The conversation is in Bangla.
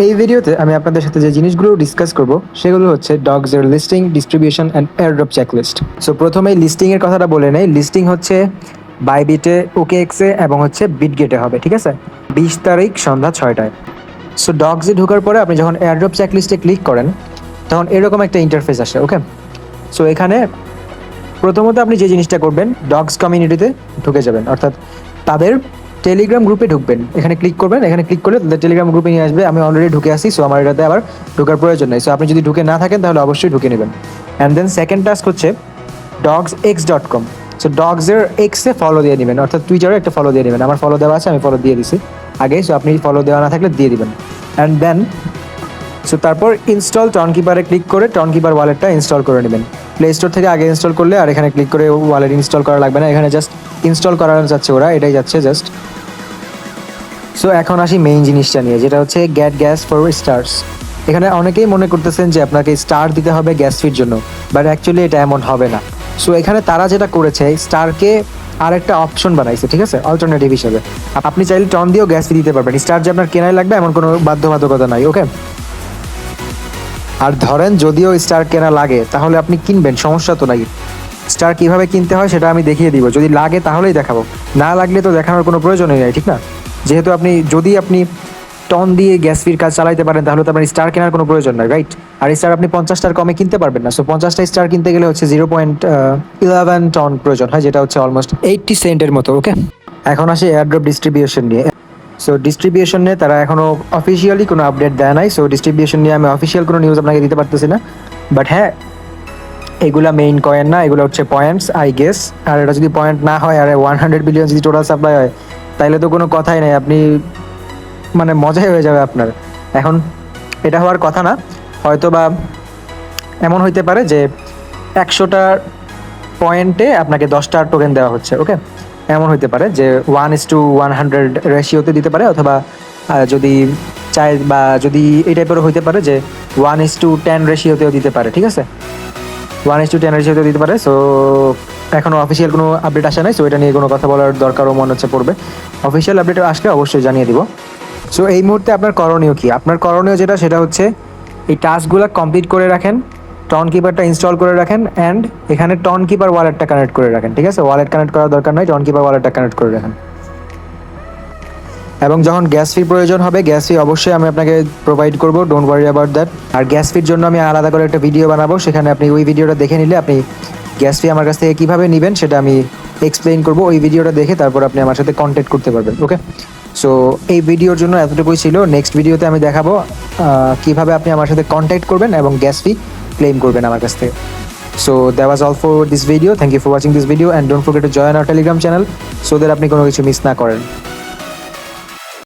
এই ভিডিওতে আমি আপনাদের সাথে যে জিনিসগুলো ডিসকাস করব সেগুলো হচ্ছে ডগসের listing, distribution and airdrop checklist. So প্রথমেই লিস্টিংয়ের কথাটা বলে নেই। লিস্টিং হচ্ছে বাইবিটে, ওকেএক্সে এবং হচ্ছে বিটগেটে হবে, ঠিক আছে, 20 তারিখ সন্ধ্যা 6টায়। সো ডগসে ঢোকার পরে আপনি যখন এয়ারড্রপ চেকলিস্টে ক্লিক করেন তখন এরকম একটা ইন্টারফেস আসে। ওকে, সো এখানে প্রথমত আপনি যে জিনিসটা করবেন, ডগস কমিউনিটিতে ঢুকে যাবেন, অর্থাৎ তাদের টেলিগ্রাম গ্রুপে ঢুকবেন। এখানে ক্লিক করবেন, এখানে ক্লিক করলে তাদের টেলিগ্রাম গ্রুপে নিয়ে আসবে। আমি অলরেডি ঢুকে আসি, সো আমার এটাতে আবার ঢোকার প্রয়োজন নেই। সো আপনি যদি ঢুকে না থাকেন তাহলে অবশ্যই ঢুকে নেবেন। অ্যান্ড দেন সেকেন্ড টাস্ক হচ্ছে dogsx.com। সো ডগসের এক্সে ফলো দিয়ে নেবেন, অর্থাৎ টুইটারে একটা ফলো দিয়ে নেবেন। আমার ফলো দেওয়া আছে, আমি ফলো দিয়ে দিছি আগে, সো আপনি ফলো দেওয়া না থাকলে দিয়ে দিবেন। অ্যান্ড দেন সো তারপর ইনস্টল টনকিপারে ক্লিক করে টনকিপার ওয়ালেটটা ইনস্টল করে নেবেন। প্লে স্টোর থেকে আগে ইনস্টল করলে আর এখানে ক্লিক করে ওয়ালেট ইনস্টল করা লাগবে না, এখানে জাস্ট ইনস্টল করানো যাচ্ছে, ওরা এটাই যাচ্ছে জাস্ট। সো এখন আসি মেইন জিনিসটা নিয়ে, যেটা হচ্ছে গেট গ্যাস ফর স্টার্স। এখানে অনেকেই মনে করতেছেন যে আপনাকে স্টার দিতে হবে গ্যাস ফির জন্য, বাট অ্যাকচুয়ালি এটা এমন হবে না। সো এখানে তারা যেটা করেছে, স্টারকে আর একটা অপশন বানাইছে, ঠিক আছে, অল্টারনেটিভ হিসেবে। আপনি চাইলে টন দিয়েও গ্যাস ফি দিতে পারবেন, স্টার যে আপনার কেনাই লাগবে এমন কোনো বাধ্যবাধকতা নাই। ওকে, আর ধরেন যদিও স্টার কেনা লাগে তাহলে আপনি কিনবেন, সমস্যা তো নাই। স্টার কীভাবে কিনতে হয় সেটা আমি দেখিয়ে দিব, যদি লাগে তাহলেই দেখাবো, না লাগলে তো দেখানোর কোনো প্রয়োজনই নেই, ঠিক না? যেহেতু যদি আপনি টন দিয়ে গ্যাস ফির কাজ চালাইতে পারেন তাহলে তো আপনার স্টার কেনার কোনো প্রয়োজন নাই, রাইট? আর স্টার আপনি 50টার কমে কিনতে পারবেন না। সো 50টা স্টার কিনতে গেলে হচ্ছে 0.11 টন প্রয়োজন হয়, যেটা হচ্ছে অলমোস্ট 80 সেন্টের মতো। ওকে, এখন আসি এয়ারড্রপ ডিস্ট্রিবিউশন নিয়ে। সো ডিস্ট্রিবিউশন নিয়ে তারা এখনও অফিসিয়ালি কোনো আপডেট দেয় নাই। সো ডিস্ট্রিবিউশন নিয়ে আমি অফিসিয়াল কোনো নিউজ আপনাকে দিতে পারতেছি না, বাট হ্যাঁ, এগুলা মেইন কয়েন না, এগুলো হচ্ছে পয়েন্টস আই গেস। আর এটা যদি পয়েন্ট না হয় আর 100 বিলিয়ন যদি টোটাল সাপ্লাই হয় তাহলে তো কোনো কথাই নেই, আপনি মানে মজাই হয়ে যাবে আপনার। এখন এটা হওয়ার কথা না, হয়তো বা এমন হইতে পারে যে 100টা পয়েন্টে আপনাকে 10টা টোকেন দেওয়া হচ্ছে। ওকে, এমন হইতে পারে যে 1:100 রেশিওতে দিতে পারে, অথবা যদি চাই বা যদি এই টাইপেরও হইতে পারে যে 1:10 রেশিওতেও দিতে পারে, ঠিক আছে, 1:10 রেশিওতেও দিতে পারে। সো এখনও অফিসিয়াল কোনো আপডেট আসে নাই, সো এটা নিয়ে কোনো কথা বলার দরকারও মনে হচ্ছে পড়বে। অফিসিয়াল আপডেট আসলে অবশ্যই জানিয়ে দিব। সো এই মুহূর্তে আপনার করণীয় কি? আপনার করণীয় সেটা হচ্ছে এই টাস্কগুলো কমপ্লিট করে রাখেন, টন কিপারটা ইনস্টল করে রাখেন, অ্যান্ড এখানে টন কিপার ওয়ালেটটা কানেক্ট করে রাখেন, ঠিক আছে? ওয়ালেট কানেক্ট করার দরকার নয়, টন কিপার ওয়ালেটটা কানেক্ট করে রাখেন। এবং যখন গ্যাস ফির প্রয়োজন হবে, গ্যাস ফি অবশ্যই আমি আপনাকে প্রোভাইড করবো, ডোন্ট ওয়ারি অ্যাবাউট দ্যাট। আর গ্যাস ফির জন্য আমি আলাদা করে একটা ভিডিও বানাবো, সেখানে আপনি ওই ভিডিওটা দেখে নিলে আপনি গ্যাস ফি আমার কাছ থেকে কীভাবে নেবেন সেটা আমি এক্সপ্লেইন করবো। ওই ভিডিওটা দেখে তারপর আপনি আমার সাথে কন্ট্যাক্ট করতে পারবেন। ওকে, সো এই ভিডিওর জন্য এতটুকুই ছিল। নেক্সট ভিডিওতে আমি দেখাবো কীভাবে আপনি আমার সাথে কন্ট্যাক্ট করবেন এবং গ্যাস ফি ক্লেম করবেন আমার কাছ থেকে। So that was all for this video. Thank you for watching this video and don't forget to join our Telegram channel so that আপনি কোনো কিছু মিস না করেন।